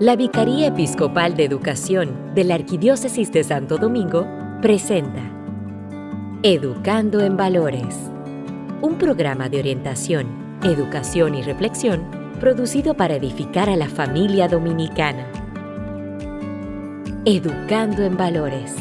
La Vicaría Episcopal de Educación de la Arquidiócesis de Santo Domingo presenta Educando en Valores, un programa de orientación, educación y reflexión producido para edificar a la familia dominicana. Educando en Valores.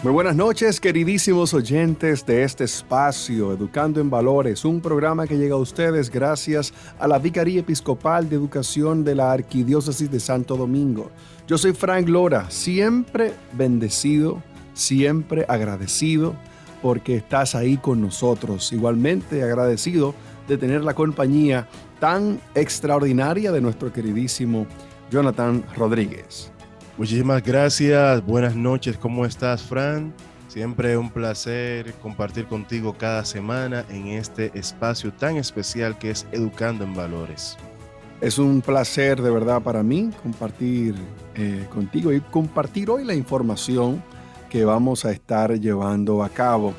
Muy buenas noches, queridísimos oyentes de este espacio, Educando en Valores, un programa que llega a ustedes gracias a la Vicaría Episcopal de Educación de la Arquidiócesis de Santo Domingo. Yo soy Frank Lora, siempre bendecido, siempre agradecido porque estás ahí con nosotros. Igualmente agradecido de tener la compañía tan extraordinaria de nuestro queridísimo Jonathan Rodríguez. Muchísimas gracias, buenas noches, ¿cómo estás, Fran? Siempre un placer compartir contigo cada semana en este espacio tan especial que es Educando en Valores. Es un placer de verdad para mí compartir contigo y compartir hoy la información que vamos a estar llevando a cabo.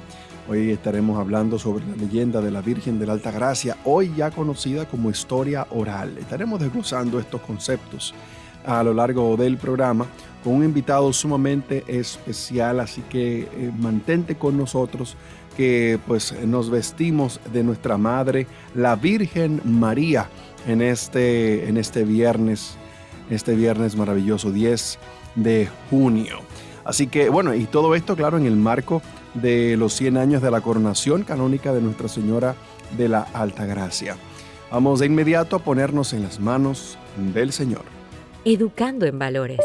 Hoy estaremos hablando sobre la leyenda de la Virgen de la Altagracia, hoy ya conocida como historia oral. Estaremos desglosando estos conceptos a lo largo del programa con un invitado sumamente especial, así que mantente con nosotros que pues nos vestimos de nuestra madre, la Virgen María, en este viernes maravilloso 10 de junio. Así que bueno, y todo esto claro en el marco de los 100 años de la coronación canónica de Nuestra Señora de la Altagracia. Vamos de inmediato a ponernos en las manos del Señor. Educando en Valores.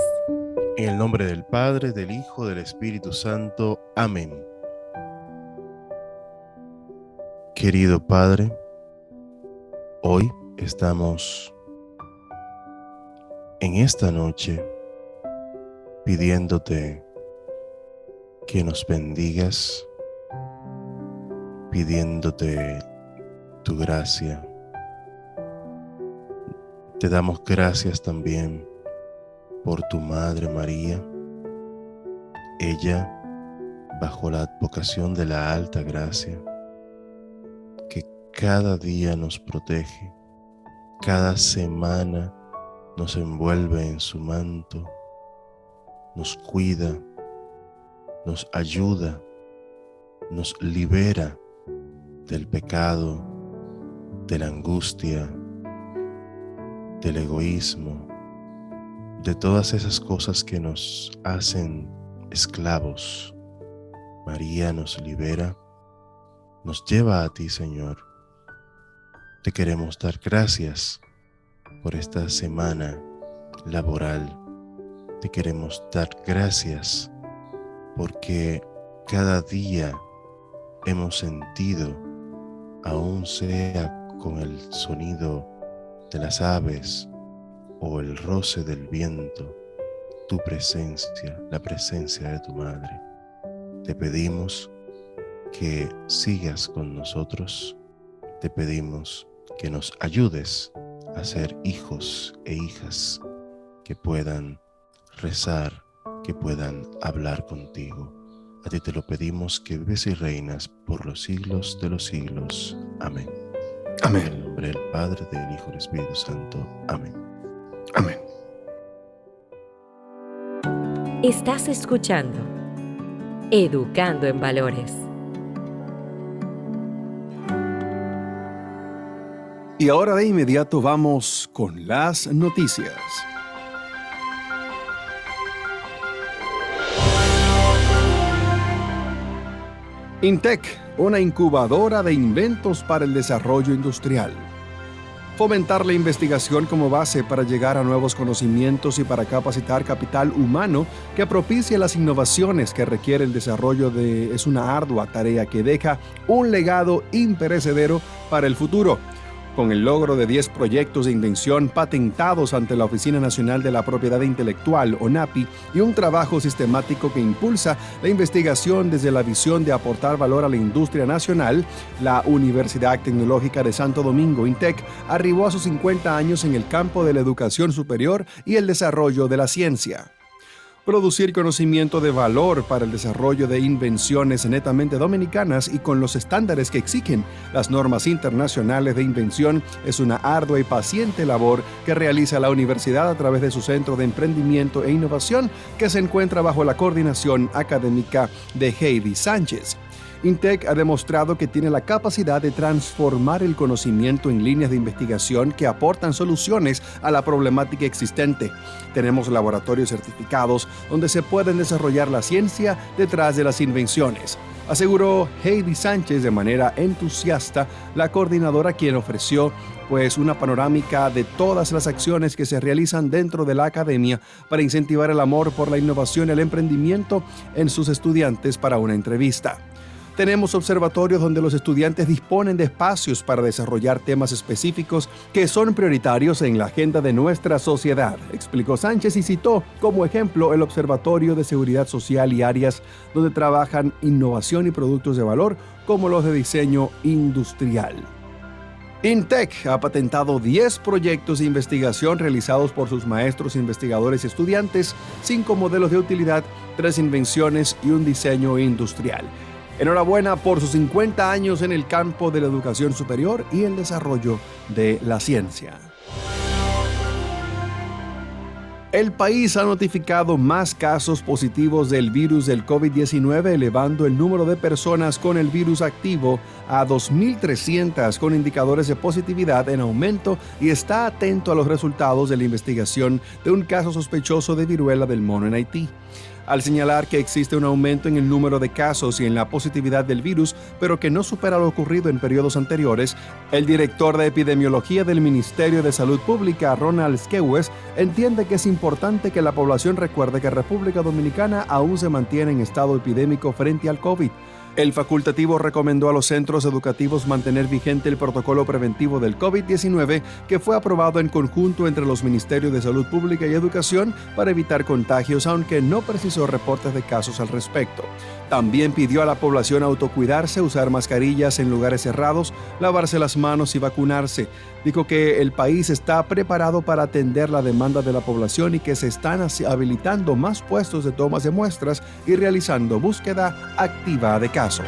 En el nombre del Padre, del Hijo, del Espíritu Santo. Amén. Querido Padre, hoy estamos en esta noche pidiéndote que nos bendigas, pidiéndote tu gracia. Te damos gracias también por tu Madre María. Ella, bajo la advocación de la Alta Gracia, que cada día nos protege, cada semana nos envuelve en su manto, nos cuida, nos ayuda, nos libera del pecado, de la angustia, del egoísmo, de todas esas cosas que nos hacen esclavos. María nos libera, nos lleva a ti, Señor. Te queremos dar gracias por esta semana laboral. Te queremos dar gracias porque cada día hemos sentido, aún sea con el sonido de las aves o el roce del viento, tu presencia, la presencia de tu Madre. Te pedimos que sigas con nosotros, te pedimos que nos ayudes a ser hijos e hijas que puedan rezar, que puedan hablar contigo. A ti te lo pedimos, que vives y reinas por los siglos de los siglos. Amén. Amén. En el nombre del Padre, del Hijo y del Espíritu Santo. Amén. Amén. Estás escuchando Educando en Valores. Y ahora de inmediato vamos con las noticias. INTEC, una incubadora de inventos para el desarrollo industrial. Fomentar la investigación como base para llegar a nuevos conocimientos y para capacitar capital humano que propicie las innovaciones que requiere el desarrollo es una ardua tarea que deja un legado imperecedero para el futuro. con el logro de 10 proyectos de invención patentados ante la Oficina Nacional de la Propiedad Intelectual, ONAPI, y un trabajo sistemático que impulsa la investigación desde la visión de aportar valor a la industria nacional, la Universidad Tecnológica de Santo Domingo, INTEC, arribó a sus 50 años en el campo de la educación superior y el desarrollo de la ciencia. Producir conocimiento de valor para el desarrollo de invenciones netamente dominicanas y con los estándares que exigen las normas internacionales de invención es una ardua y paciente labor que realiza la universidad a través de su Centro de Emprendimiento e Innovación, que se encuentra bajo la coordinación académica de Heidi Sánchez. INTEC ha demostrado que tiene la capacidad de transformar el conocimiento en líneas de investigación que aportan soluciones a la problemática existente. Tenemos laboratorios certificados donde se pueden desarrollar la ciencia detrás de las invenciones, aseguró Heidi Sánchez de manera entusiasta, la coordinadora, quien ofreció una panorámica de todas las acciones que se realizan dentro de la academia para incentivar el amor por la innovación y el emprendimiento en sus estudiantes para una entrevista. Tenemos observatorios donde los estudiantes disponen de espacios para desarrollar temas específicos que son prioritarios en la agenda de nuestra sociedad, explicó Sánchez, y citó como ejemplo el Observatorio de Seguridad Social y áreas donde trabajan innovación y productos de valor como los de diseño industrial. INTEC ha patentado 10 proyectos de investigación realizados por sus maestros, investigadores y estudiantes, 5 modelos de utilidad, 3 invenciones y un diseño industrial. Enhorabuena por sus 50 años en el campo de la educación superior y el desarrollo de la ciencia. El país ha notificado más casos positivos del virus del COVID-19, elevando el número de personas con el virus activo a 2.300 con indicadores de positividad en aumento, y está atento a los resultados de la investigación de un caso sospechoso de viruela del mono en Haití. Al señalar que existe un aumento en el número de casos y en la positividad del virus, pero que no supera lo ocurrido en periodos anteriores, el director de epidemiología del Ministerio de Salud Pública, Ronald Schewes, entiende que es importante que la población recuerde que República Dominicana aún se mantiene en estado epidémico frente al COVID. El facultativo recomendó a los centros educativos mantener vigente el protocolo preventivo del COVID-19 que fue aprobado en conjunto entre los Ministerios de Salud Pública y Educación para evitar contagios, aunque no precisó reportes de casos al respecto. También pidió a la población autocuidarse, usar mascarillas en lugares cerrados, lavarse las manos y vacunarse. Dijo que el país está preparado para atender la demanda de la población y que se están habilitando más puestos de tomas de muestras y realizando búsqueda activa de casos.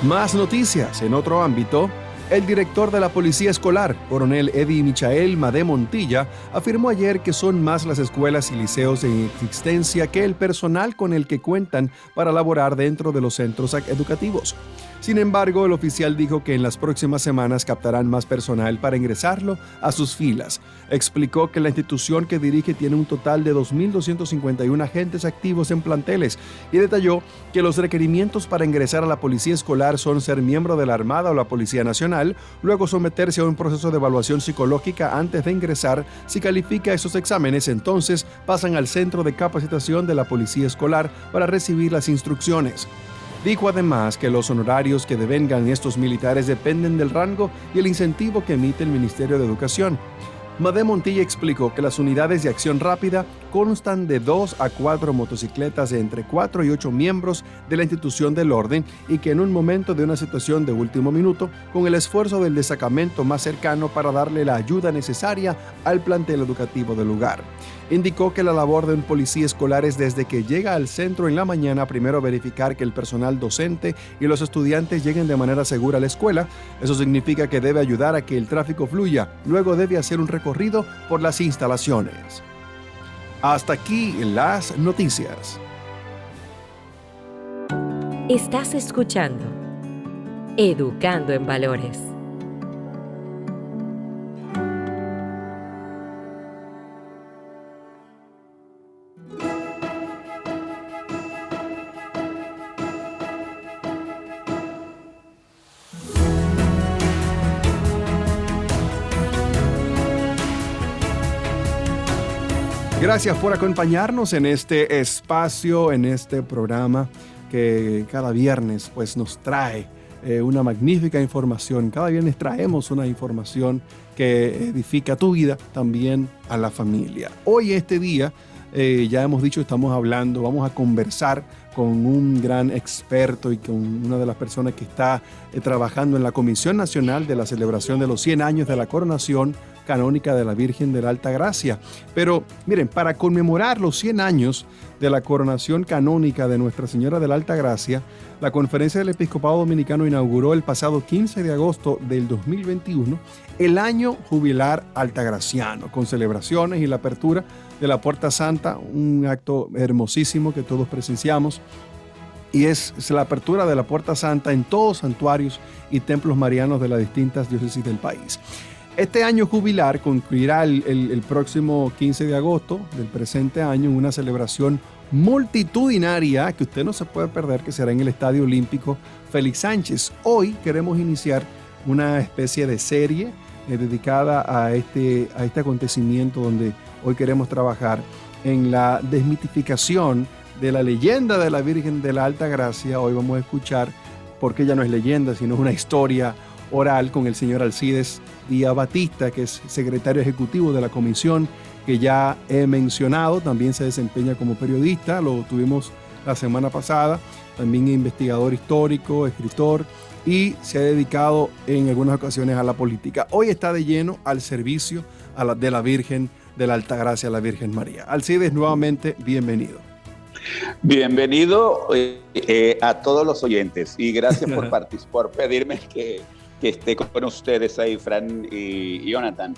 Más noticias en otro ámbito. El director de la Policía Escolar, coronel Eddie Michael Madé Montilla, afirmó ayer que son más las escuelas y liceos en existencia que el personal con el que cuentan para laborar dentro de los centros educativos. Sin embargo, el oficial dijo que en las próximas semanas captarán más personal para ingresarlo a sus filas. Explicó que la institución que dirige tiene un total de 2.251 agentes activos en planteles y detalló que los requerimientos para ingresar a la Policía Escolar son ser miembro de la Armada o la Policía Nacional, luego someterse a un proceso de evaluación psicológica antes de ingresar. Si califica esos exámenes, entonces pasan al centro de capacitación de la Policía Escolar para recibir las instrucciones. Dijo además que los honorarios que devengan estos militares dependen del rango y el incentivo que emite el Ministerio de Educación. Madé Montilla explicó que las unidades de acción rápida constan de 2 a 4 motocicletas de entre 4 y 8 miembros de la institución del orden y que en un momento de una situación de último minuto, con el esfuerzo del destacamento más cercano para darle la ayuda necesaria al plantel educativo del lugar. Indicó que la labor de un policía escolar es desde que llega al centro en la mañana primero verificar que el personal docente y los estudiantes lleguen de manera segura a la escuela. Eso significa que debe ayudar a que el tráfico fluya. Luego debe hacer un recorrido por las instalaciones. Hasta aquí las noticias. Estás escuchando Educando en Valores. Gracias por acompañarnos en este espacio, en este programa que cada viernes nos trae una magnífica información. Cada viernes traemos una información que edifica tu vida, también a la familia. Hoy, este día, ya hemos dicho, vamos a conversar con un gran experto y con una de las personas que está trabajando en la Comisión Nacional de la celebración de los 100 años de la coronación canónica de la Virgen de la Alta Gracia. Pero miren, para conmemorar los 100 años de la coronación canónica de Nuestra Señora de la Alta Gracia, la Conferencia del Episcopado Dominicano inauguró el pasado 15 de agosto del 2021 el año jubilar altagraciano, con celebraciones y la apertura de la Puerta Santa, un acto hermosísimo que todos presenciamos, y es la apertura de la Puerta Santa en todos los santuarios y templos marianos de las distintas diócesis del país. Este año jubilar concluirá el próximo 15 de agosto del presente año en una celebración multitudinaria que usted no se puede perder, que será en el Estadio Olímpico Félix Sánchez. Hoy queremos iniciar una especie de serie dedicada a este acontecimiento, donde hoy queremos trabajar en la desmitificación de la leyenda de la Virgen de la Alta Gracia. Hoy vamos a escuchar, porque ella no es leyenda, sino una historia oral, con el señor Alcides Díaz Batista, que es secretario ejecutivo de la comisión que ya he mencionado. También se desempeña como periodista, lo tuvimos la semana pasada. También es investigador histórico, escritor, y se ha dedicado en algunas ocasiones a la política. Hoy está de lleno al servicio de la Virgen de la Alta Gracia, la Virgen María. Alcides, nuevamente, bienvenido. Bienvenido a todos los oyentes, y gracias por pedirme que esté con ustedes ahí, Fran y Jonathan.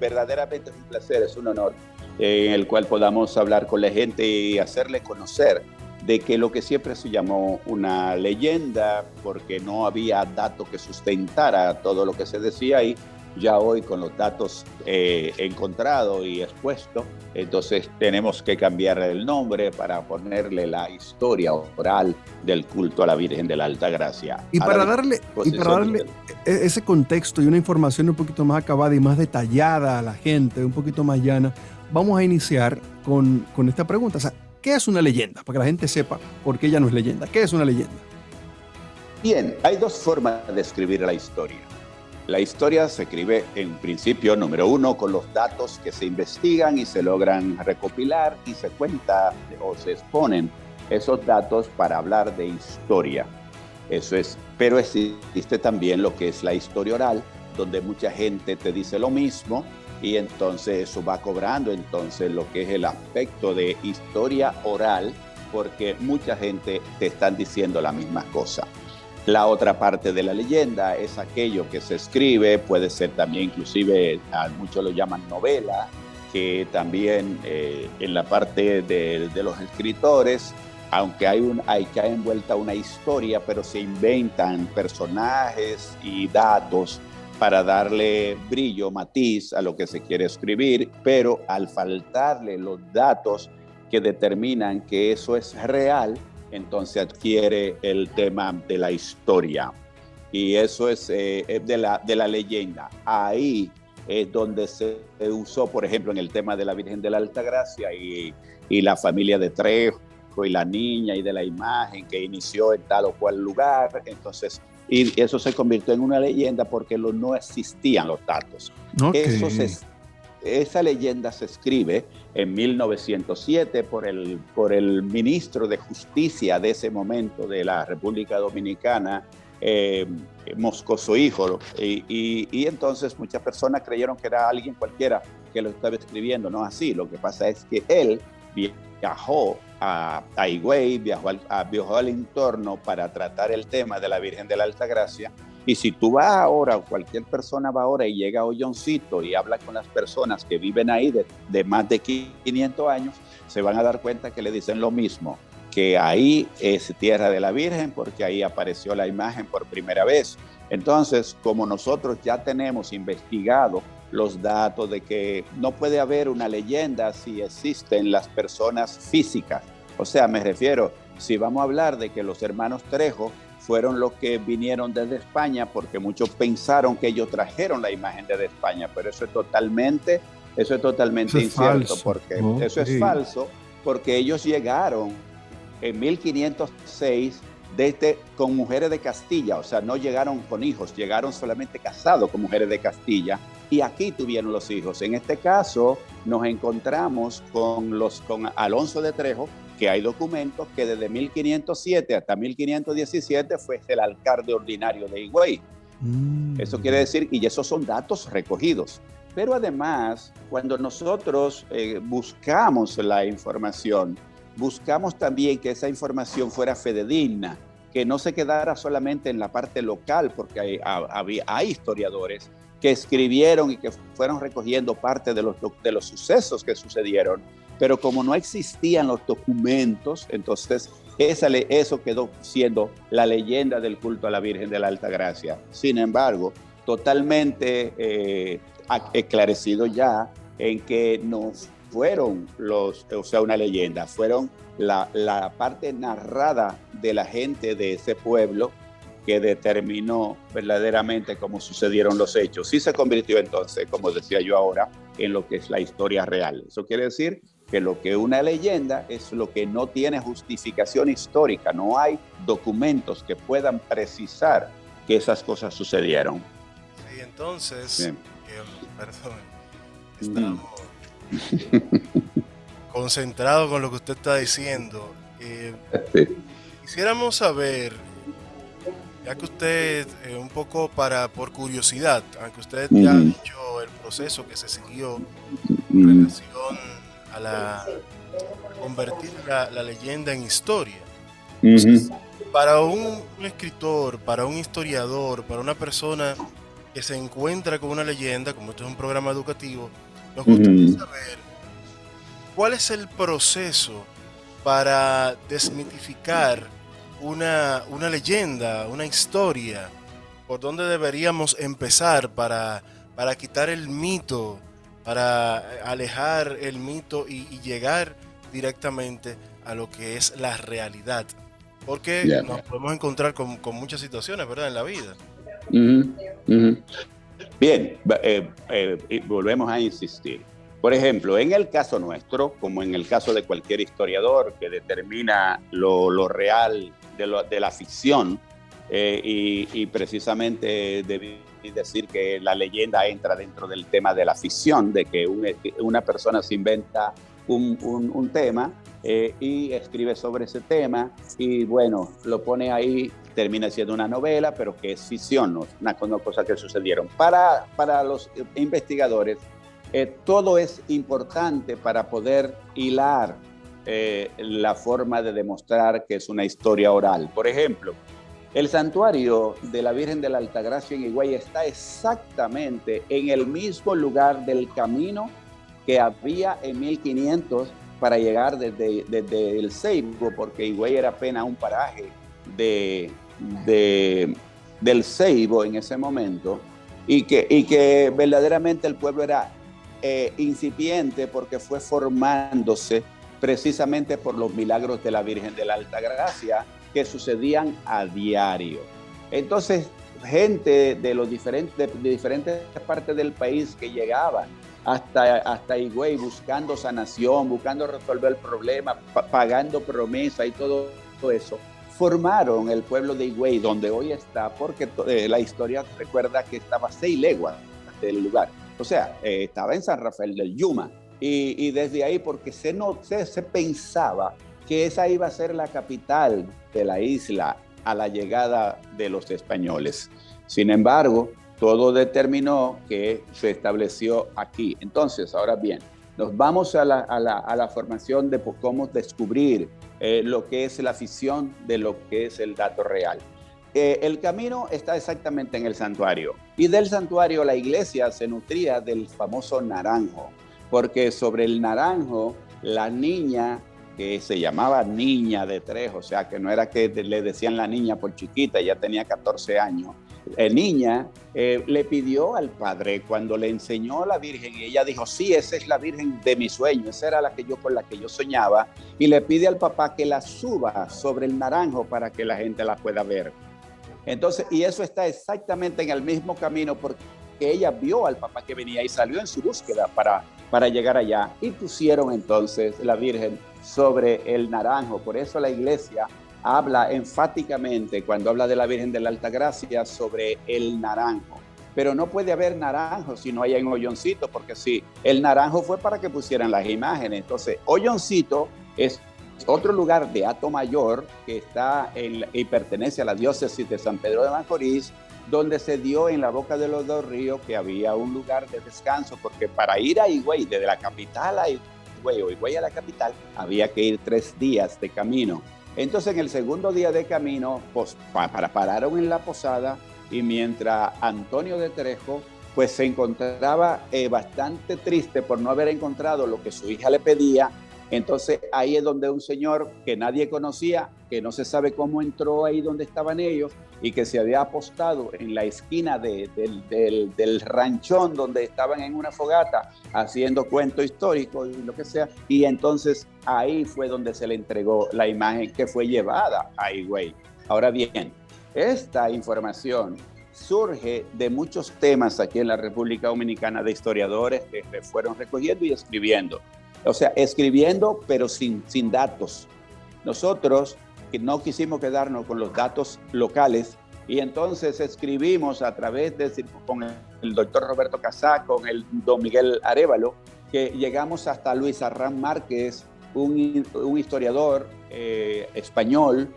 Verdaderamente es un placer, es un honor en el cual podamos hablar con la gente y hacerle conocer de que lo que siempre se llamó una leyenda, porque no había dato que sustentara todo lo que se decía ahí, ya hoy con los datos encontrados y expuestos, entonces tenemos que cambiar el nombre para ponerle la historia oral del culto a la Virgen de la Alta Gracia. Y para darle ese contexto y una información un poquito más acabada y más detallada a la gente, un poquito más llana, vamos a iniciar con esta pregunta. O sea, ¿qué es una leyenda? Para que la gente sepa por qué ella no es leyenda. ¿Qué es una leyenda? Bien, hay dos formas de escribir la historia. La historia se escribe en principio, número uno, con los datos que se investigan y se logran recopilar, y se cuenta o se exponen esos datos para hablar de historia. Eso es, pero existe también lo que es la historia oral, donde mucha gente te dice lo mismo, y entonces eso va cobrando entonces lo que es el aspecto de historia oral, porque mucha gente te están diciendo la misma cosa. La otra parte de la leyenda es aquello que se escribe, puede ser también, inclusive muchos lo llaman novela, que también en la parte de los escritores, aunque hay que envuelta una historia, pero se inventan personajes y datos para darle brillo, matiz a lo que se quiere escribir, pero al faltarle los datos que determinan que eso es real, entonces adquiere el tema de la historia. Y eso es de la leyenda. Ahí es donde se usó, por ejemplo, en el tema de la Virgen de la Alta Gracia y la familia de Trejo y la niña y de la imagen que inició en tal o cual lugar. Entonces, y eso se convirtió en una leyenda porque no existían los datos. Okay. Esa leyenda se escribe en 1907 por el ministro de Justicia de ese momento de la República Dominicana, Moscoso Hijo, y entonces muchas personas creyeron que era alguien cualquiera que lo estaba escribiendo. No es así. Lo que pasa es que él viajó a Higüey, viajó al entorno para tratar el tema de la Virgen de la Alta Gracia. Y si tú vas ahora, cualquier persona va ahora y llega a Olloncito y habla con las personas que viven ahí de más de 500 años, se van a dar cuenta que le dicen lo mismo, que ahí es tierra de la Virgen porque ahí apareció la imagen por primera vez. Entonces, como nosotros ya tenemos investigado los datos de que no puede haber una leyenda si existen las personas físicas, o sea, me refiero, si vamos a hablar de que los hermanos Trejo fueron los que vinieron desde España, porque muchos pensaron que ellos trajeron la imagen desde España, pero eso es totalmente incierto, porque eso es falso, porque ellos llegaron en 1506 con mujeres de Castilla, o sea, no llegaron con hijos, llegaron solamente casados con mujeres de Castilla y aquí tuvieron los hijos. En este caso nos encontramos con Alonso de Trejo, que hay documentos que desde 1507 hasta 1517 fue el alcalde ordinario de Higüey. Eso quiere decir, y esos son datos recogidos. Pero además, cuando nosotros buscamos la información, buscamos también que esa información fuera fidedigna, que no se quedara solamente en la parte local, porque hay historiadores que escribieron y que fueron recogiendo parte de los sucesos que sucedieron, pero como no existían los documentos, entonces eso quedó siendo la leyenda del culto a la Virgen de la Altagracia. Sin embargo, totalmente esclarecido ya en que no fueron una leyenda, fueron la parte narrada de la gente de ese pueblo que determinó verdaderamente cómo sucedieron los hechos. Sí se convirtió entonces, como decía yo ahora, en lo que es la historia real. Eso quiere decir que lo que una leyenda es lo que no tiene justificación histórica, no hay documentos que puedan precisar que esas cosas sucedieron. Sí, entonces, perdón, estamos concentrados con lo que usted está diciendo. Sí. Quisiéramos saber, ya que usted, un poco por curiosidad, aunque usted ya ha dicho el proceso que se siguió en relación a convertir la leyenda en historia. Entonces, para un escritor, para un historiador, para una persona que se encuentra con una leyenda, como esto es un programa educativo, nos gustaría saber cuál es el proceso para desmitificar una leyenda, una historia, por dónde deberíamos empezar para quitar el mito, para alejar el mito y llegar directamente a lo que es la realidad, porque nos podemos encontrar con muchas situaciones, ¿verdad?, en la vida. Bien, volvemos a insistir. Por ejemplo, en el caso nuestro, como en el caso de cualquier historiador que determina lo real de la ficción, y precisamente debí decir que la leyenda entra dentro del tema de la ficción, de que una persona se inventa un tema y escribe sobre ese tema y bueno, lo pone ahí, termina siendo una novela, pero que es ficción, no una cosa que sucedieron. Para los investigadores, todo es importante para poder hilar la forma de demostrar que es una historia oral. Por ejemplo, el santuario de la Virgen de la Altagracia en Higüey está exactamente en el mismo lugar del camino que había en 1500 para llegar desde el Ceibo, porque Higüey era apenas un paraje del Ceibo en ese momento, y que verdaderamente el pueblo era incipiente porque fue formándose precisamente por los milagros de la Virgen de la Altagracia que sucedían a diario. Entonces, gente de diferentes partes del país que llegaban hasta Higüey buscando sanación, buscando resolver el problema, pagando promesa y todo eso, formaron el pueblo de Higüey, donde hoy está, porque la historia recuerda que estaba 6 leguas del lugar. O sea, estaba en San Rafael del Yuma. Y desde ahí, porque se pensaba que esa iba a ser la capital de la isla a la llegada de los españoles. Sin embargo, todo determinó que se estableció aquí. Entonces, ahora bien, nos vamos a la formación de cómo descubrir lo que es la ficción de lo que es el dato real. El camino está exactamente en el santuario, y del santuario la iglesia se nutría del famoso naranjo, porque sobre el naranjo la niña, que se llamaba Niña de Trejo, o sea que no era que le decían la niña por chiquita, ya tenía 14 años, niña, le pidió al padre cuando le enseñó a la Virgen, y ella dijo, sí, esa es la Virgen de mi sueño, esa era con la que yo soñaba, y le pide al papá que la suba sobre el naranjo para que la gente la pueda ver. Entonces, y eso está exactamente en el mismo camino, porque ella vio al papá que venía y salió en su búsqueda para llegar allá, y pusieron entonces la Virgen sobre el naranjo. Por eso la iglesia habla enfáticamente, cuando habla de la Virgen de la Altagracia, sobre el naranjo. Pero no puede haber naranjo si no hay en Hoyoncito, porque sí, el naranjo fue para que pusieran las imágenes. Entonces, Hoyoncito es otro lugar de Atomayor que está y pertenece a la diócesis de San Pedro de Macorís, donde se dio en la boca de los dos ríos que había un lugar de descanso, porque para ir a Higüey, desde la capital a Higüey o Higüey a la capital, había que ir 3 días de camino. Entonces, en el segundo día de camino, pues, pararon en la posada, y mientras Antonio de Trejo pues se encontraba bastante triste por no haber encontrado lo que su hija le pedía, entonces ahí es donde un señor que nadie conocía, que no se sabe cómo entró ahí donde estaban ellos, y que se había apostado en la esquina del ranchón donde estaban en una fogata haciendo cuento histórico y lo que sea, y entonces ahí fue donde se le entregó la imagen que fue llevada a Higüey. Ahora bien, esta información surge de muchos temas aquí en la República Dominicana, de historiadores que fueron recogiendo y escribiendo. O sea, escribiendo pero sin datos. Nosotros que no quisimos quedarnos con los datos locales, y entonces escribimos a través con el doctor Roberto Casá, con el don Miguel Arévalo, que llegamos hasta Luis Arrán Márquez, un historiador español,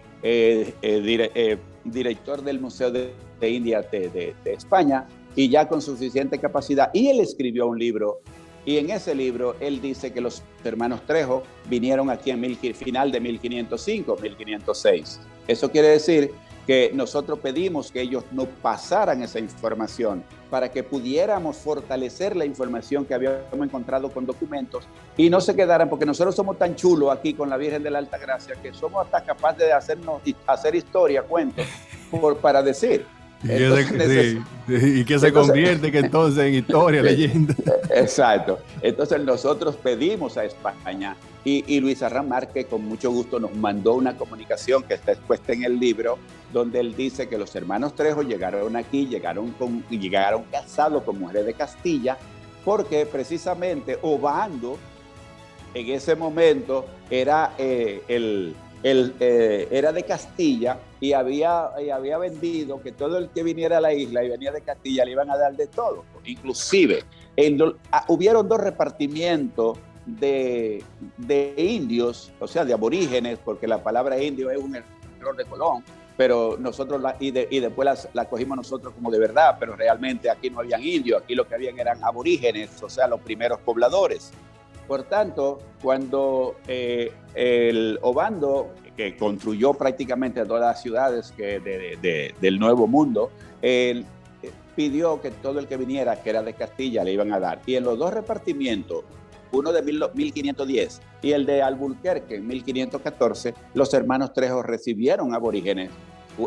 director del Museo de India de España, y ya con suficiente capacidad. Y él escribió un libro, y en ese libro él dice que los hermanos Trejo vinieron aquí en final de 1505, 1506. Eso quiere decir que nosotros pedimos que ellos nos pasaran esa información para que pudiéramos fortalecer la información que habíamos encontrado con documentos y no se quedaran, porque nosotros somos tan chulos aquí con la Virgen de la Altagracia que somos hasta capaces de hacer historia, cuentos, para decir. Y que se convierte que entonces en historia, leyenda. Exacto. Entonces nosotros pedimos a España y Luis Arrán Márquez con mucho gusto nos mandó una comunicación que está expuesta en el libro, donde él dice que los hermanos Trejo llegaron aquí, llegaron casados con mujeres de Castilla, porque precisamente Obando en ese momento era era de Castilla y había vendido que todo el que viniera a la isla y venía de Castilla le iban a dar de todo. Inclusive hubieron 2 repartimientos de indios, o sea, de aborígenes, porque la palabra indio es un error de Colón, pero nosotros y después la cogimos nosotros como de verdad, pero realmente aquí no habían indios, aquí lo que habían eran aborígenes, o sea, los primeros pobladores. Por tanto, cuando el Obando, que construyó prácticamente todas las ciudades del Nuevo Mundo, él pidió que todo el que viniera, que era de Castilla, le iban a dar. Y en los 2 repartimientos, uno de 1510 y el de Alburquerque en 1514, los hermanos Trejo recibieron aborígenes.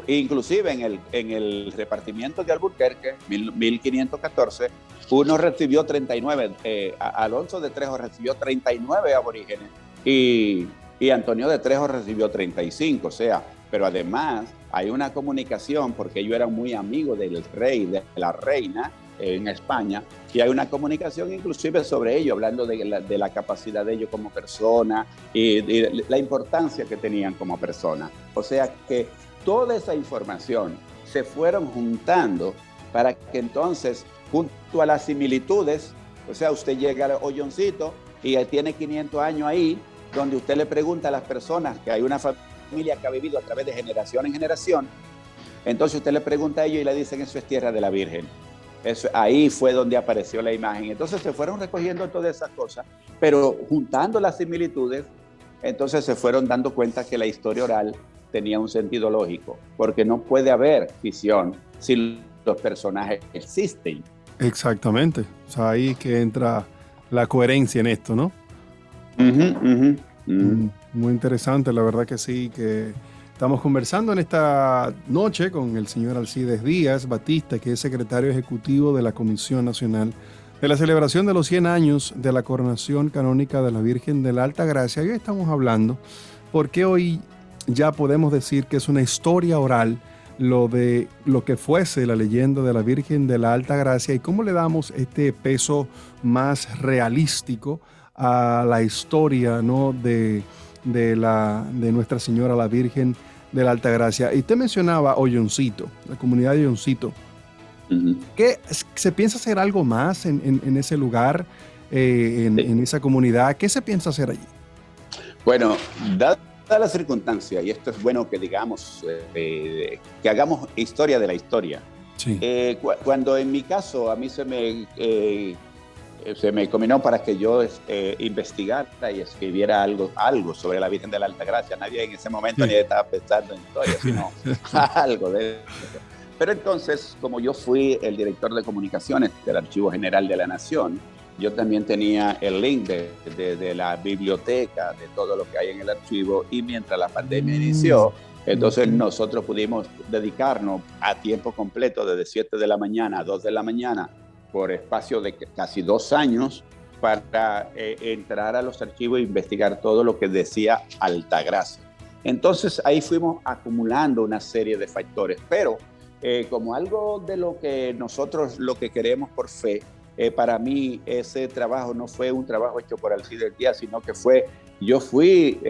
Inclusive en el repartimiento de Alburquerque, 1514, uno recibió 39, Alonso de Trejo recibió 39 aborígenes y Antonio de Trejo recibió 35, o sea, pero además hay una comunicación, porque ellos eran muy amigos del rey, de la reina en España, y hay una comunicación inclusive sobre ellos, hablando de la capacidad de ellos como persona y la importancia que tenían como persona. O sea que toda esa información se fueron juntando para que entonces, junto a las similitudes, o sea, usted llega al Hoyoncito y tiene 500 años ahí, donde usted le pregunta a las personas, que hay una familia que ha vivido a través de generación en generación, entonces usted le pregunta a ellos y le dicen, eso es tierra de la Virgen. Ahí fue donde apareció la imagen. Entonces se fueron recogiendo todas esas cosas, pero juntando las similitudes, entonces se fueron dando cuenta que la historia oral tenía un sentido lógico, porque no puede haber ficción si los personajes existen. Exactamente. O sea, ahí que entra la coherencia en esto, ¿no? Muy interesante, la verdad que sí, que estamos conversando en esta noche con el señor Alcides Díaz Batista, que es secretario ejecutivo de la Comisión Nacional de la celebración de los 100 años de la coronación canónica de la Virgen de la Altagracia. Y hoy estamos hablando porque hoy ya podemos decir que es una historia oral lo que fuese la leyenda de la Virgen de la Altagracia y cómo le damos este peso más realístico a la historia, ¿no?, de Nuestra Señora la Virgen de la Altagracia. Y usted mencionaba Hoyoncito, la comunidad de Hoyoncito. ¿Qué se piensa hacer algo más en ese lugar, en esa comunidad? ¿Qué se piensa hacer allí? Bueno, dada la circunstancia, y esto es bueno que digamos, que hagamos historia de la historia. Sí. Cuando en mi caso a mí se me combinó para que yo investigara y escribiera algo sobre la Virgen de la Altagracia. Nadie en ese momento ni estaba pensando en historia, sino algo de eso. Pero entonces, como yo fui el director de comunicaciones del Archivo General de la Nación, yo también tenía el link de la biblioteca, de todo lo que hay en el archivo, y mientras la pandemia inició, entonces nosotros pudimos dedicarnos a tiempo completo desde 7 de la mañana a 2 de la mañana por espacio de casi 2 años para entrar a los archivos e investigar todo lo que decía Altagracia. Entonces ahí fuimos acumulando una serie de factores, pero como algo de lo que nosotros lo que queremos por fe, para mí ese trabajo no fue un trabajo hecho por Alcides del Día, sino que yo fui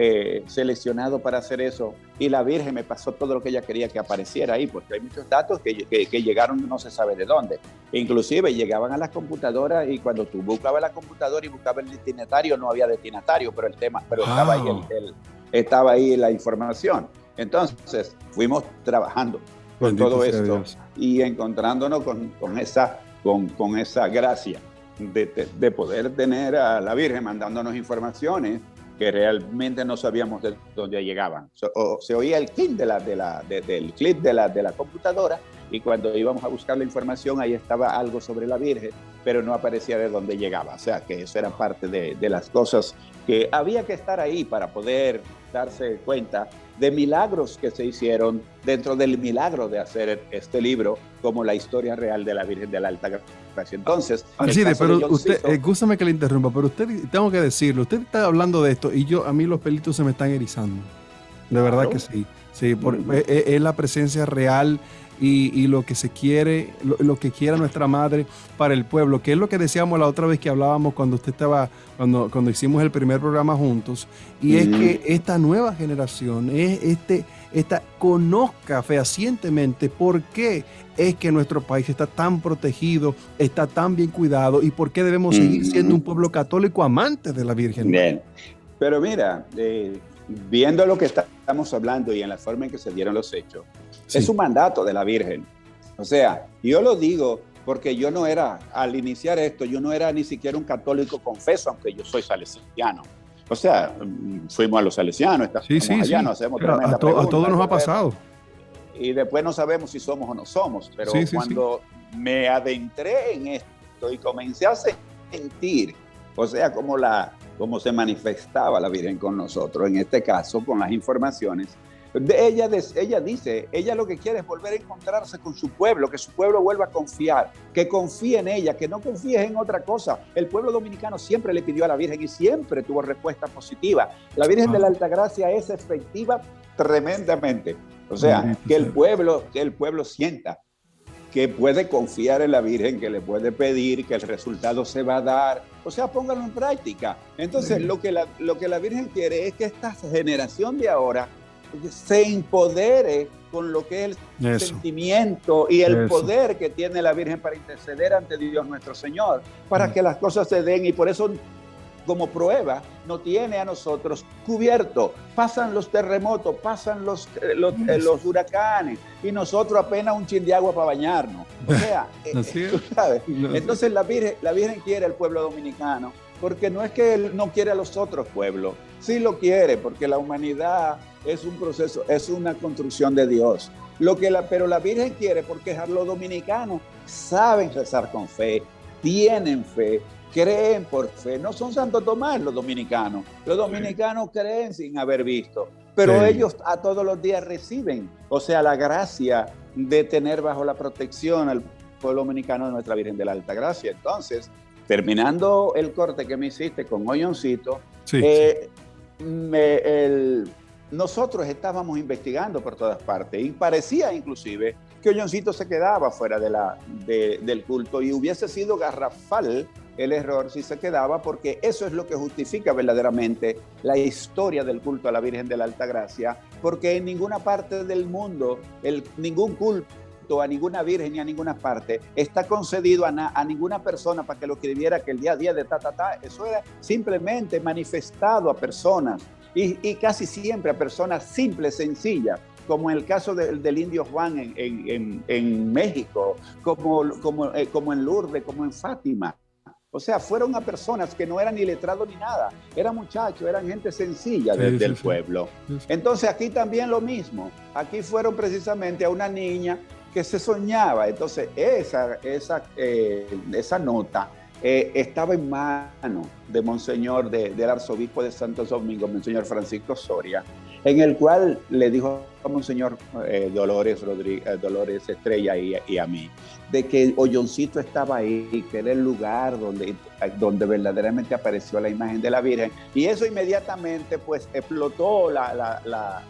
seleccionado para hacer eso, y la Virgen me pasó todo lo que ella quería que apareciera ahí, porque hay muchos datos que llegaron no se sabe de dónde. Inclusive llegaban a las computadoras, y cuando tú buscabas la computadora y buscabas el destinatario, no había destinatario, pero estaba ahí la información. Entonces fuimos trabajando con todo esto y encontrándonos con esa gracia de poder tener a la Virgen mandándonos informaciones que realmente no sabíamos de dónde llegaban. Se oía el clic del clip de la computadora, y cuando íbamos a buscar la información ahí estaba algo sobre la Virgen, pero no aparecía de dónde llegaba. O sea que eso era parte de las cosas que había que estar ahí para poder darse cuenta de milagros que se hicieron dentro del milagro de hacer este libro, como la historia real de la Virgen de la Altagracia. Entonces, Alcides, pero usted, escúchame que le interrumpa, pero usted, tengo que decirlo, usted está hablando de esto y a mí los pelitos se me están erizando. De verdad que sí. Sí, es la presencia real y lo que se quiere, lo que quiera nuestra madre para el pueblo, que es lo que decíamos la otra vez que hablábamos cuando usted estaba, cuando hicimos el primer programa juntos, y es que esta nueva generación, esta conozca fehacientemente por qué es que nuestro país está tan protegido, está tan bien cuidado, y por qué debemos seguir siendo un pueblo católico amante de la Virgen. Bien, pero mira, viendo lo que estamos hablando y en la forma en que se dieron los hechos, es un mandato de la Virgen. O sea, yo lo digo porque yo no era, al iniciar esto, yo no era ni siquiera un católico confeso, aunque yo soy salesiano. O sea, fuimos a los salesianos, estamos allá, nos hacemos tremenda pregunta. A todos nos ha pasado. Y después no sabemos si somos o no somos, pero cuando me adentré en esto y comencé a sentir, o sea, cómo se manifestaba la Virgen con nosotros, en este caso con las informaciones, ella dice, ella lo que quiere es volver a encontrarse con su pueblo, que su pueblo vuelva a confiar, que confíe en ella, que no confíe en otra cosa. El pueblo dominicano siempre le pidió a la Virgen y siempre tuvo respuesta positiva. La Virgen de la Altagracia es efectiva tremendamente. O sea, que el pueblo sienta que puede confiar en la Virgen, que le puede pedir, que el resultado se va a dar. O sea, póngalo en práctica. Entonces, lo que la Virgen quiere es que esta generación de ahora se empodere con lo que es el sentimiento y el poder que tiene la Virgen para interceder ante Dios nuestro Señor, para que las cosas se den. Y por eso, como prueba, nos tiene a nosotros cubierto. Pasan los terremotos, pasan los huracanes, y nosotros apenas un chin de agua para bañarnos. O sea, tú sabes. Entonces la Virgen quiere al pueblo dominicano, porque no es que Él no quiere a los otros pueblos, sí lo quiere, porque la humanidad es un proceso, es una construcción de Dios. Pero la Virgen quiere porque los dominicanos saben rezar con fe, tienen fe, creen por fe. No son Santo Tomás los dominicanos. Los dominicanos creen sin haber visto, pero ellos a todos los días reciben, o sea, la gracia de tener bajo la protección al pueblo dominicano de nuestra Virgen de la Altagracia. Entonces, terminando el corte que me hiciste con Hoyoncito, nosotros estábamos investigando por todas partes y parecía inclusive que Hoyoncito se quedaba fuera del culto, y hubiese sido garrafal el error si se quedaba, porque eso es lo que justifica verdaderamente la historia del culto a la Virgen de la Altagracia, porque en ninguna parte del mundo, ningún culto a ninguna virgen ni a ninguna parte está concedido a ninguna persona para que lo escribiera que el día a día de eso era simplemente manifestado a personas y casi siempre a personas simples, sencillas, como en el caso del indio Juan en México, como en Lourdes, como en Fátima. O sea, fueron a personas que no eran ni letrados ni nada, eran muchachos, eran gente sencilla del pueblo. Entonces aquí también lo mismo, aquí fueron precisamente a una niña que se soñaba. Entonces esa nota estaba en manos de Monseñor, del arzobispo de Santo Domingo, Monseñor Francisco Soria, en el cual le dijo a Monseñor Dolores Estrella y a mí, de que Olloncito estaba ahí, que era el lugar donde verdaderamente apareció la imagen de la Virgen. Y eso inmediatamente pues explotó la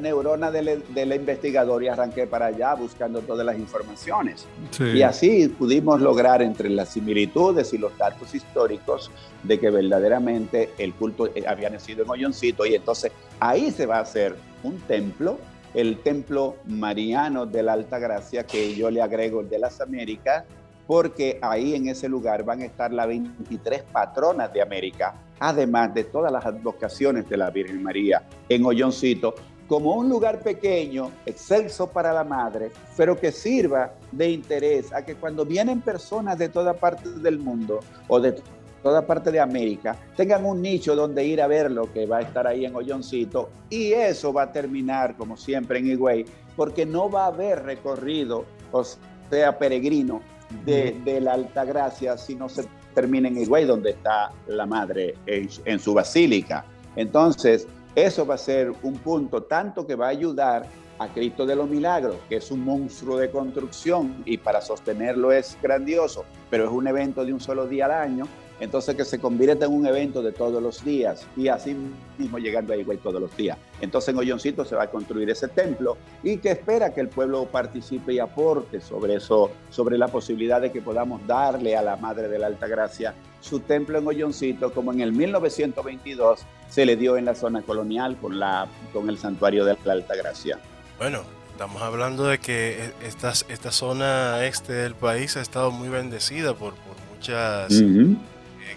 neurona del investigador y arranqué para allá buscando todas las informaciones. Sí. Y así pudimos lograr entre las similitudes y los datos históricos de que verdaderamente el culto había nacido en Olloncito, y entonces ahí se va a hacer un templo, el Templo Mariano de la Alta Gracia, que yo le agrego el de las Américas, porque ahí en ese lugar van a estar las 23 patronas de América, además de todas las advocaciones de la Virgen María en Olloncito, como un lugar pequeño, excelso para la madre, pero que sirva de interés a que cuando vienen personas de toda parte del mundo o de toda parte de América, tengan un nicho donde ir a ver lo que va a estar ahí en Olloncito, y eso va a terminar, como siempre en Higüey, porque no va a haber recorrido, o sea, peregrino de la Altagracia si no se termina en Higüey, donde está la madre en su basílica. Entonces, eso va a ser un punto tanto que va a ayudar a Cristo de los Milagros, que es un monstruo de construcción y para sostenerlo es grandioso, pero es un evento de un solo día al año, entonces que se convierte en un evento de todos los días y así mismo llegando a Higüey todos los días. Entonces en Olloncito se va a construir ese templo y que espera que el pueblo participe y aporte sobre eso, sobre la posibilidad de que podamos darle a la Madre de la Altagracia su templo en Olloncito, como en el 1922 se le dio en la zona colonial con el santuario de la Altagracia. Bueno, estamos hablando de que esta zona este del país ha estado muy bendecida por muchas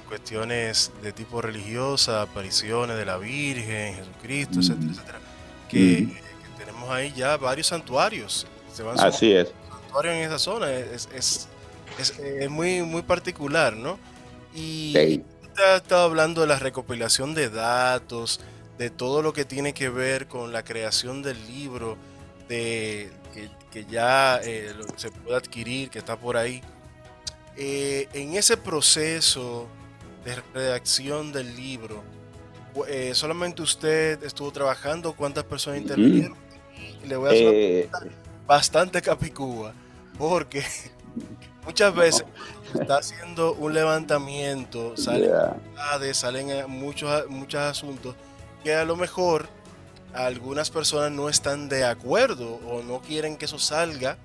cuestiones de tipo religiosa, apariciones de la Virgen, Jesucristo, etcétera, etcétera. Que tenemos ahí ya varios santuarios. Así es. Santuarios en esa zona es muy, muy particular, ¿no? Y sí. Usted estaba hablando de la recopilación de datos, de todo lo que tiene que ver con la creación del libro, que ya se puede adquirir, que está por ahí. En ese proceso de redacción del libro, ¿solamente usted estuvo trabajando? ¿Cuántas personas intervinieron? Y le voy a hacer una pregunta bastante capicúa, porque muchas veces está haciendo un levantamiento, salen muchos asuntos que a lo mejor algunas personas no están de acuerdo o no quieren que eso salga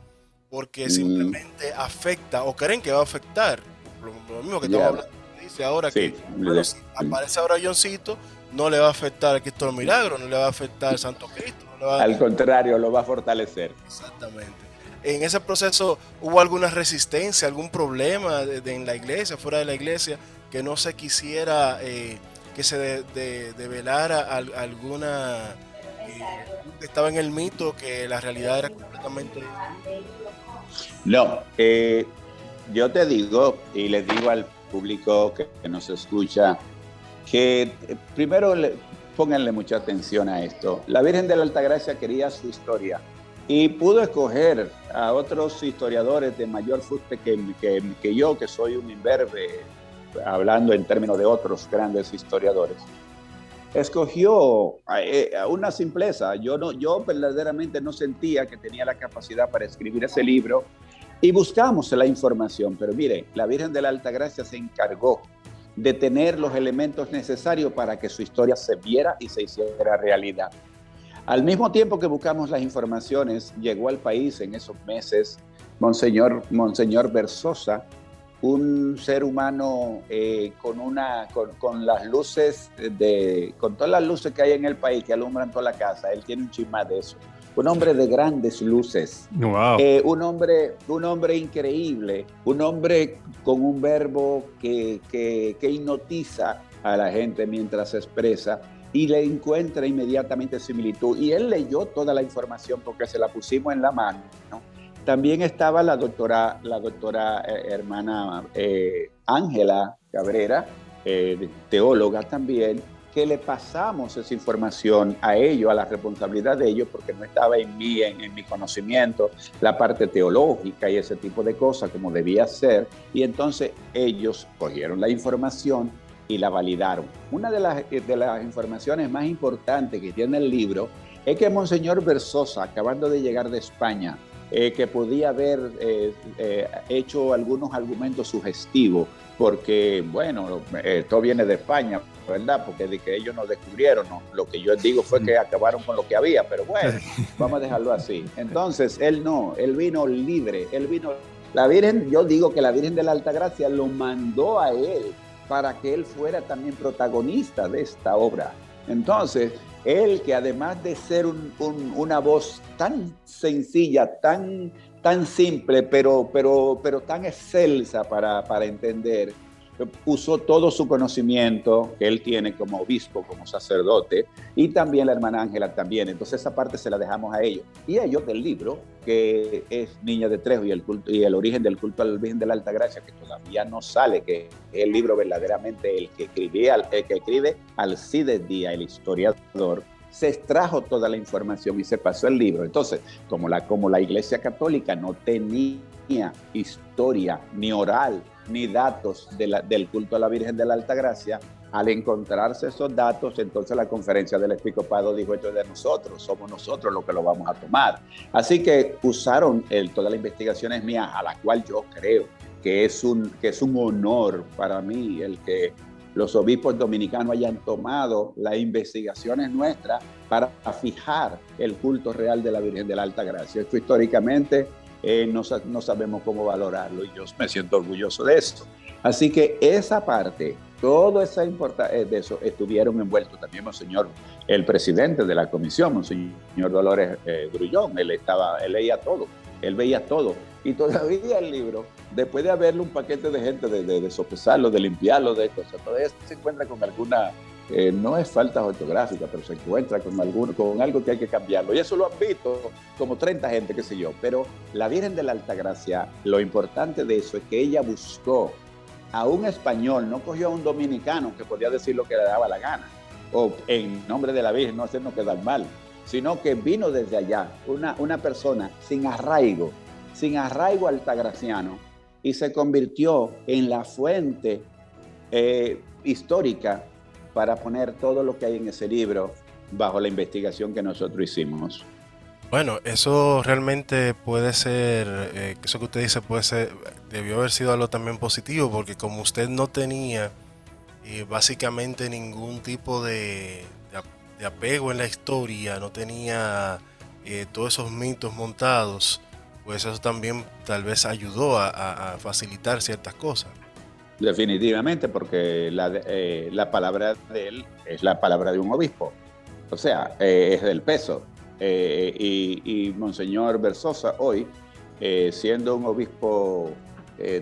porque simplemente afecta o creen que va a afectar. Lo mismo que estamos hablando, dice ahora que si aparece ahora Olloncito, no le va a afectar a Cristo de los Milagros, no le va a afectar al Santo Cristo. Al contrario, lo va a fortalecer. Exactamente. En ese proceso, ¿hubo alguna resistencia, algún problema en la iglesia, fuera de la iglesia, que no se quisiera que se develara alguna... estaba en el mito que la realidad era completamente... No, yo te digo y les digo al público que nos escucha que primero pónganle mucha atención a esto. La Virgen de la Altagracia quería su historia y pudo escoger a otros historiadores de mayor fuste que yo, que soy un imberbe, hablando en términos de otros grandes historiadores. Escogió una simpleza. Yo verdaderamente no sentía que tenía la capacidad para escribir ese libro y buscamos la información. Pero mire, la Virgen de la Altagracia se encargó de tener los elementos necesarios para que su historia se viera y se hiciera realidad. Al mismo tiempo que buscamos las informaciones, llegó al país en esos meses Monseñor Versosa, un ser humano con las luces, con todas las luces que hay en el país que alumbran toda la casa. Él tiene un chisma de eso. Un hombre de grandes luces. Wow. Un hombre increíble, un hombre con un verbo que hipnotiza a la gente mientras se expresa y le encuentra inmediatamente similitud. Y él leyó toda la información porque se la pusimos en la mano, ¿no? También estaba la doctora hermana Ángela Cabrera, teóloga también, que le pasamos esa información a ellos, a la responsabilidad de ellos, porque no estaba en mi conocimiento, la parte teológica y ese tipo de cosas como debía ser, y entonces ellos cogieron la información y la validaron. Una de las informaciones más importantes que tiene el libro es que Monseñor Versosa, acabando de llegar de España, que podía haber hecho algunos argumentos sugestivos, porque, bueno, todo viene de España, ¿verdad? Porque de que ellos nos descubrieron, ¿no? Lo que yo digo fue que acabaron con lo que había, pero bueno, vamos a dejarlo así. Entonces, él vino libre, la Virgen, yo digo que la Virgen de la Altagracia lo mandó a él para que él fuera también protagonista de esta obra. Entonces, él, que además de ser una voz tan sencilla, tan simple, pero tan excelsa para entender, usó todo su conocimiento que él tiene como obispo, como sacerdote, y también la hermana Ángela también. Entonces esa parte se la dejamos a ellos. Y ellos del libro, que es Niña de Trejo y el origen del culto a la Virgen de la Altagracia, que todavía no sale, que es el libro verdaderamente el que escribe Alcides Díaz, el historiador, se extrajo toda la información y se pasó el libro. Entonces, como la Iglesia Católica no tenía historia ni oral ni datos del culto a la Virgen de la Altagracia, al encontrarse esos datos, entonces la conferencia del episcopado dijo: esto es de nosotros, somos nosotros los que lo vamos a tomar. Así que usaron todas las investigaciones mías, a la cual yo creo que es un honor para mí el que los obispos dominicanos hayan tomado las investigaciones nuestras para fijar el culto real de la Virgen de la Altagracia. Esto históricamente no sabemos cómo valorarlo, y yo me siento orgulloso de eso. Así que esa parte, toda esa importancia de eso, estuvieron envueltos también Monseñor, el presidente de la comisión, Monseñor Dolores Grullón. Él leía todo, él veía todo. Y todavía el libro, después de haberle un paquete de gente, de sopesarlo, de limpiarlo, de cosas, todavía se encuentra con alguna, no es falta ortográfica, pero se encuentra con algo que hay que cambiarlo. Y eso lo han visto como 30 gente, qué sé yo. Pero la Virgen de la Altagracia, lo importante de eso es que ella buscó a un español, no cogió a un dominicano que podía decir lo que le daba la gana, o en nombre de la Virgen no hacernos quedar mal, sino que vino desde allá, una persona sin arraigo altagraciano, y se convirtió en la fuente histórica para poner todo lo que hay en ese libro bajo la investigación que nosotros hicimos. Bueno, eso realmente puede ser, eso que usted dice debió haber sido algo también positivo, porque como usted no tenía básicamente ningún tipo de apego en la historia, no tenía todos esos mitos montados, pues eso también tal vez ayudó a facilitar ciertas cosas. Definitivamente, porque la palabra de él es la palabra de un obispo, o sea, es del peso. Y Monseñor Versosa hoy, siendo un obispo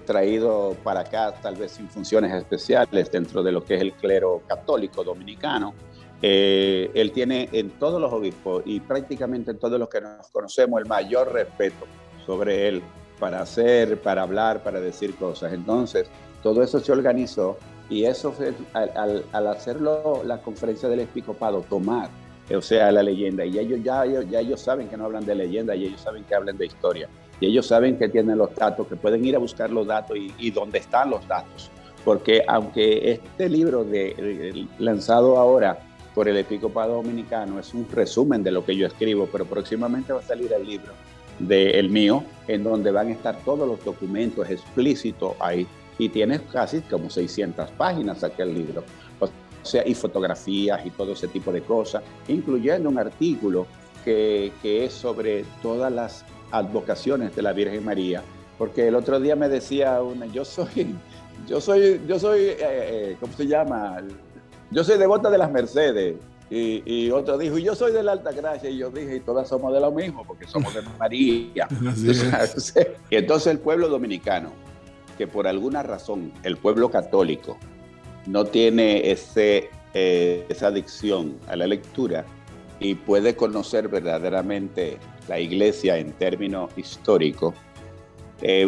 traído para acá, tal vez sin funciones especiales dentro de lo que es el clero católico dominicano, él tiene en todos los obispos y prácticamente en todos los que nos conocemos el mayor respeto sobre él para hablar, para decir cosas. Entonces, todo eso se organizó, y eso fue al hacerlo la conferencia del episcopado, tomar, o sea, la leyenda, y ellos saben que no hablan de leyenda, y ellos saben que hablan de historia, y ellos saben que tienen los datos, que pueden ir a buscar los datos y dónde están los datos, porque aunque este libro lanzado ahora por el episcopado dominicano es un resumen de lo que yo escribo, pero próximamente va a salir el libro del mío, en donde van a estar todos los documentos explícitos ahí, y tiene casi como 600 páginas aquel libro, o sea, y fotografías y todo ese tipo de cosas, incluyendo un artículo que es sobre todas las advocaciones de la Virgen María, Porque el otro día me decía una, ¿cómo se llama? Yo soy devota de las Mercedes. Y otro dijo, y yo soy de la Alta Gracia. Y yo dije, y todas somos de lo mismo, porque somos de María. Y entonces el pueblo dominicano, que por alguna razón el pueblo católico no tiene esa adicción a la lectura y puede conocer verdaderamente la iglesia en términos históricos,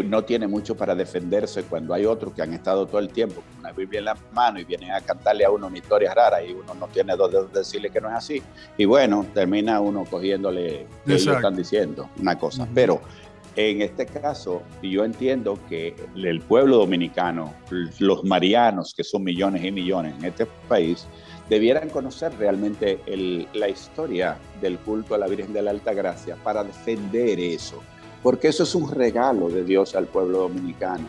no tiene mucho para defenderse cuando hay otros que han estado todo el tiempo con una Biblia en la mano y vienen a cantarle a uno una historia rara y uno no tiene dónde decirle que no es así. Y bueno, termina uno cogiéndole que ellos están diciendo una cosa. Pero en este caso, yo entiendo que el pueblo dominicano, los marianos, que son millones y millones en este país, debieran conocer realmente la historia del culto a la Virgen de la Altagracia para defender eso. Porque eso es un regalo de Dios al pueblo dominicano.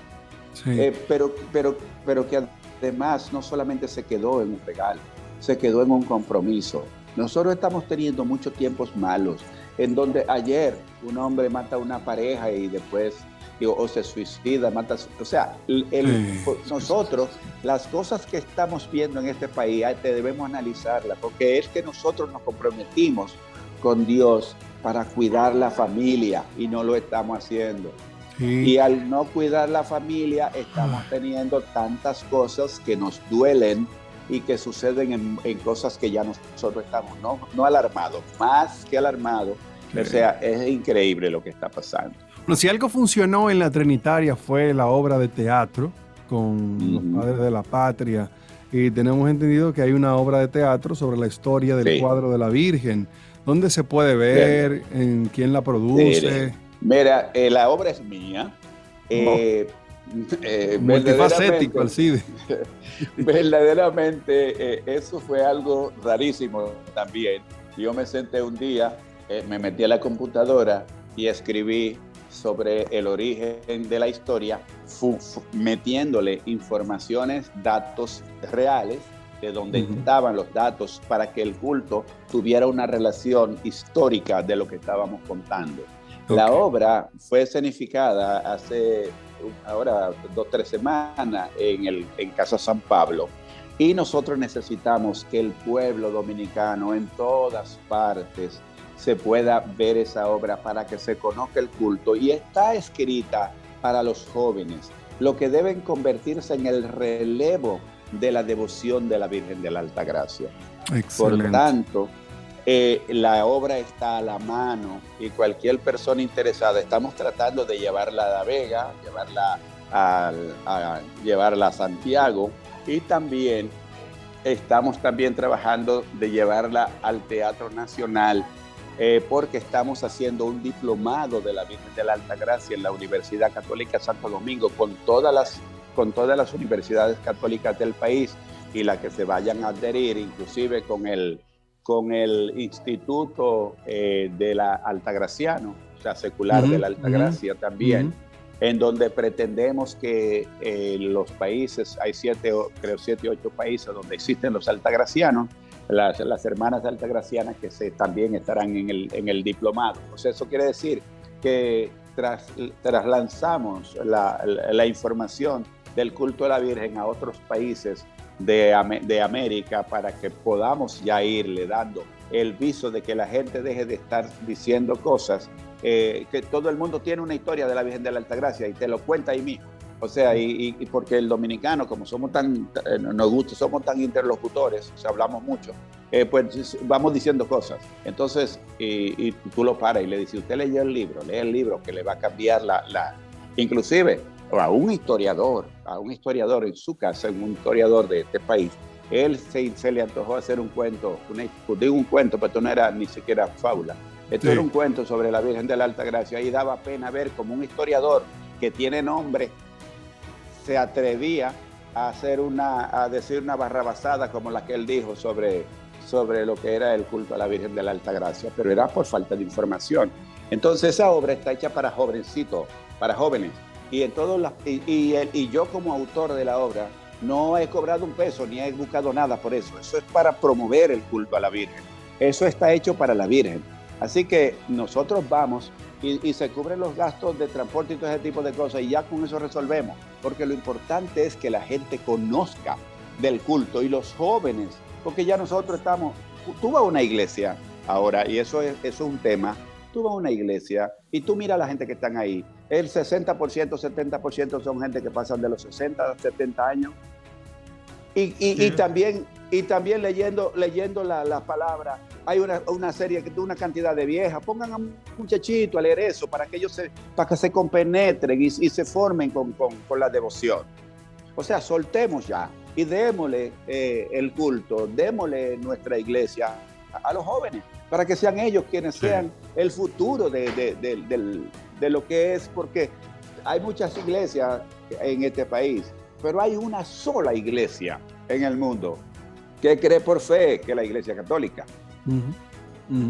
Sí. Pero que además no solamente se quedó en un regalo, se quedó en un compromiso. Nosotros estamos teniendo muchos tiempos malos, en donde ayer un hombre mata a una pareja y después o se suicida, o sea, nosotros, las cosas que estamos viendo en este país, debemos analizarlas, porque es que nosotros nos comprometimos con Dios para cuidar la familia y no lo estamos haciendo. Sí. Y al no cuidar la familia estamos teniendo tantas cosas que nos duelen y que suceden en cosas que ya nosotros estamos no alarmados, más que alarmados. O sea, es increíble lo que está pasando. Bueno, si algo funcionó en la Trinitaria fue la obra de teatro con los Padres de la Patria, y tenemos entendido que hay una obra de teatro sobre la historia del cuadro de la Virgen. ¿Dónde se puede ver? ¿En quién la produce? Mira, la obra es mía. Multifacético, Alcide. Verdaderamente, eso fue algo rarísimo también. Yo me senté un día, me metí a la computadora y escribí sobre el origen de la historia, metiéndole informaciones, datos reales, de donde estaban los datos para que el culto tuviera una relación histórica de lo que estábamos contando. La obra fue escenificada hace ahora 2 o 3 semanas en Casa San Pablo, y nosotros necesitamos que el pueblo dominicano en todas partes se pueda ver esa obra para que se conozca el culto, y está escrita para los jóvenes, lo que deben convertirse en el relevo de la devoción de la Virgen de la Altagracia. Excelente. Por tanto, la obra está a la mano y cualquier persona interesada, estamos tratando de llevarla a La Vega, llevarla a Santiago, y también estamos trabajando de llevarla al Teatro Nacional, porque estamos haciendo un diplomado de la Virgen de la Altagracia en la Universidad Católica Santo Domingo con todas las universidades católicas del país, y las que se vayan a adherir, inclusive con el Instituto de la Altagraciano, o sea, secular de la Altagracia también, en donde pretendemos que los países, hay 7 o 8 países donde existen los altagracianos, las hermanas altagracianas que también estarán en el diplomado. O sea, eso quiere decir que traslanzamos la información del culto a la Virgen a otros países de América, para que podamos ya irle dando el viso de que la gente deje de estar diciendo cosas, que todo el mundo tiene una historia de la Virgen de la Altagracia y te lo cuenta ahí mismo. O sea, y porque el dominicano, como somos nos gusta, somos tan interlocutores, o sea, hablamos mucho, pues vamos diciendo cosas. Entonces, y tú lo paras y le dices, usted leyó el libro que le va a cambiar inclusive a un historiador en su casa, un historiador de este país, él se le antojó hacer un cuento, digo un cuento, pero esto no era ni siquiera fábula, esto era un cuento sobre la Virgen de la Altagracia, y daba pena ver como un historiador que tiene nombre se atrevía a decir una barrabasada como la que él dijo sobre lo que era el culto a la Virgen de la Altagracia, pero era por falta de información. Entonces esa obra está hecha para jovencitos, para jóvenes, y yo como autor de la obra no he cobrado un peso ni he buscado nada por eso. Eso es para promover el culto a la Virgen. Eso está hecho para la Virgen. Así que nosotros vamos y se cubren los gastos de transporte y todo ese tipo de cosas, y ya con eso resolvemos, porque lo importante es que la gente conozca del culto y los jóvenes, porque ya nosotros estamos, tú vas a una iglesia ahora, y eso es un tema, tú vas a una iglesia y tú miras a la gente que están ahí, el 60%, 70% son gente que pasan de los 60 a 70 años, y también leyendo la palabra. Hay una serie, una cantidad de viejas. Pongan a un muchachito a leer eso para que se compenetren y se formen con la devoción. O sea, soltemos ya y démosle el culto, démosle nuestra iglesia a los jóvenes para que sean ellos quienes sean el futuro de lo que es, porque hay muchas iglesias en este país, pero hay una sola iglesia en el mundo que cree por fe, que es la Iglesia Católica.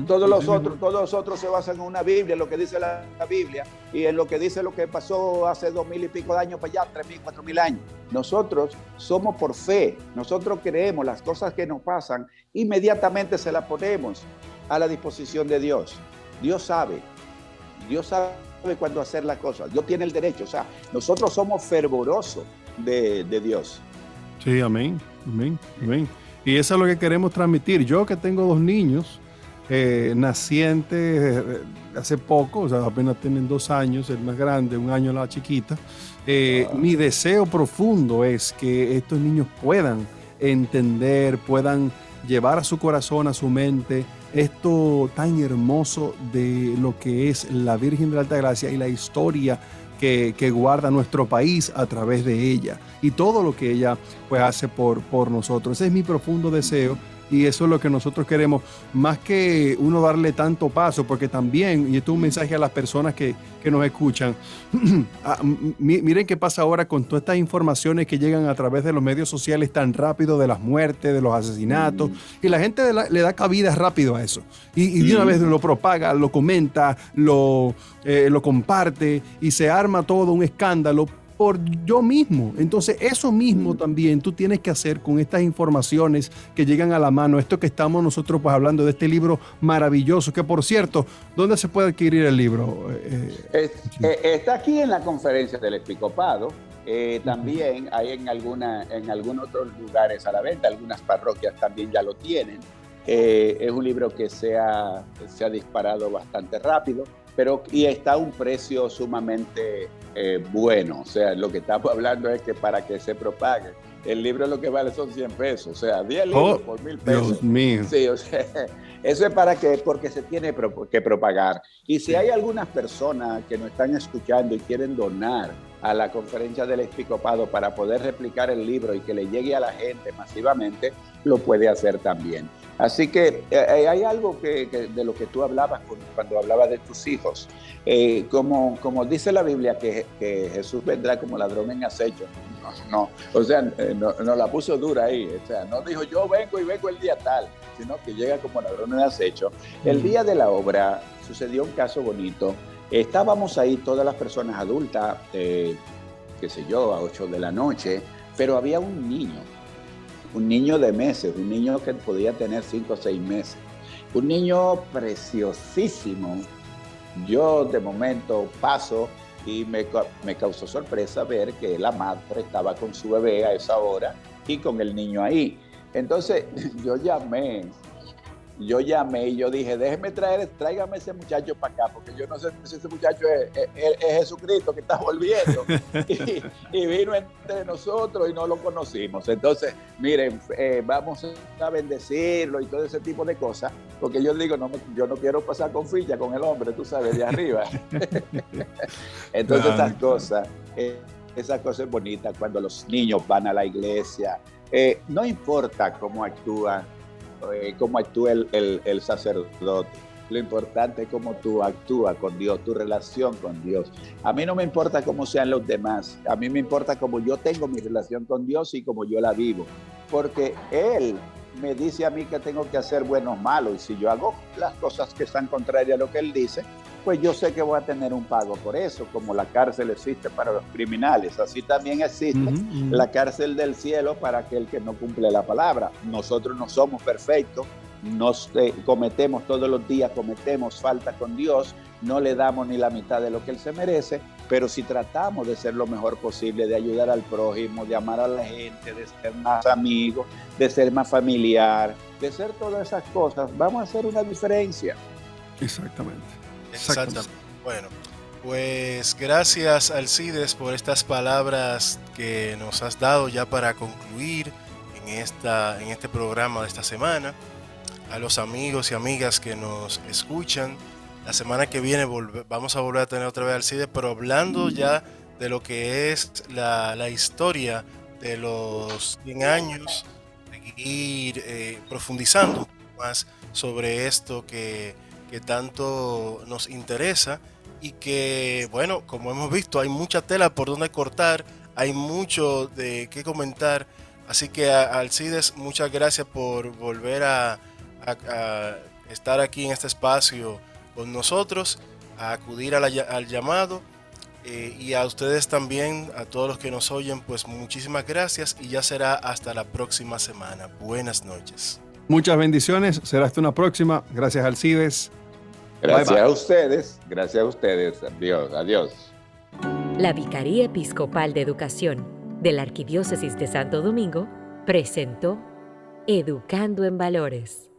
Todos los otros se basan en una Biblia, en lo que dice la Biblia, y en lo que dice lo que pasó hace 2000 y pico de años para allá, 3000, 4000 años. Nosotros somos por fe, nosotros creemos las cosas que nos pasan, inmediatamente se las ponemos a la disposición de Dios. Dios sabe cuándo hacer las cosas, Dios tiene el derecho, o sea, nosotros somos fervorosos de Dios. Sí, amén. Y eso es lo que queremos transmitir. Yo que tengo 2 niños nacientes hace poco, o sea, apenas tienen 2 años, el más grande, 1 año la chiquita. Mi deseo profundo es que estos niños puedan entender, puedan llevar a su corazón, a su mente, esto tan hermoso de lo que es la Virgen de la Altagracia y la historia que guarda nuestro país a través de ella y todo lo que ella pues hace por nosotros. Ese es mi profundo deseo y eso es lo que nosotros queremos, más que uno darle tanto paso, porque también, y esto es un mensaje a las personas que nos escuchan, miren qué pasa ahora con todas estas informaciones que llegan a través de los medios sociales tan rápido, de las muertes, de los asesinatos, y la gente le da cabida rápido a eso, y de una vez lo propaga, lo comenta, lo comparte, y se arma todo un escándalo por yo mismo. Entonces eso mismo también tú tienes que hacer con estas informaciones que llegan a la mano, esto que estamos nosotros pues hablando de este libro maravilloso, que por cierto, ¿dónde se puede adquirir el libro? Está aquí en la Conferencia del Episcopado, también hay en algunos otros lugares a la venta, algunas parroquias también ya lo tienen. Es un libro que se ha disparado bastante rápido, y está a un precio sumamente bueno. O sea, lo que estamos hablando es que para que se propague, el libro lo que vale son 100 pesos, o sea, 10 libros por 1000 pesos. Dios mío. Sí, o sea, eso es porque se tiene que propagar. Y si hay algunas personas que nos están escuchando y quieren donar a la Conferencia del Episcopado para poder replicar el libro y que le llegue a la gente masivamente, lo puede hacer también. Así que hay algo de lo que tú hablabas cuando hablabas de tus hijos. Como dice la Biblia, que Jesús vendrá como ladrón en acecho. O sea, no la puso dura ahí. O sea, no dijo yo vengo el día tal, sino que llega como ladrón en acecho. El día de la obra sucedió un caso bonito. Estábamos ahí todas las personas adultas, qué sé yo, a 8 de la noche, pero había un niño de meses, un niño que podía tener 5 o 6 meses, un niño preciosísimo. Yo de momento paso y me causó sorpresa ver que la madre estaba con su bebé a esa hora y con el niño ahí. Entonces yo llamé y yo dije, tráigame ese muchacho para acá, porque yo no sé si ese muchacho es Jesucristo que está volviendo. y vino entre nosotros y no lo conocimos. Entonces, miren, vamos a bendecirlo y todo ese tipo de cosas, porque yo digo, yo no quiero pasar con ficha con el hombre, tú sabes, de arriba. Entonces, esas cosas bonitas cuando los niños van a la iglesia, no importa cómo actúa el sacerdote. Lo importante es cómo tú actúas con Dios, tu relación con Dios. A mí no me importa cómo sean los demás, a mí me importa cómo yo tengo mi relación con Dios y cómo yo la vivo, porque Él me dice a mí que tengo que hacer bueno o malo, y si yo hago las cosas que están contrarias a lo que Él dice, pues yo sé que voy a tener un pago por eso. Como la cárcel existe para los criminales, así también existe la cárcel del cielo para aquel que no cumple la palabra. Nosotros no somos perfectos, cometemos todos los días, cometemos falta con Dios, no le damos ni la mitad de lo que Él se merece, pero si tratamos de ser lo mejor posible, de ayudar al prójimo, de amar a la gente, de ser más amigos, de ser más familiar, de ser todas esas cosas, vamos a hacer una diferencia. Exactamente. Bueno, pues gracias, Alcides, por estas palabras que nos has dado ya para concluir en este programa de esta semana. A los amigos y amigas que nos escuchan, la semana que viene vamos a volver a tener otra vez Alcides, pero hablando ya de lo que es la historia de los 100 años, seguir profundizando más sobre esto que tanto nos interesa y que, bueno, como hemos visto, hay mucha tela por donde cortar, hay mucho de qué comentar, así que Alcides, muchas gracias por volver a estar aquí en este espacio con nosotros, a acudir al llamado, y a ustedes también, a todos los que nos oyen, pues muchísimas gracias y ya será hasta la próxima semana. Buenas noches. Muchas bendiciones, será hasta una próxima. Gracias, Alcides. Gracias bye, bye. a ustedes, gracias a ustedes. Adiós, adiós. La Vicaría Episcopal de Educación de la Arquidiócesis de Santo Domingo presentó Educando en Valores.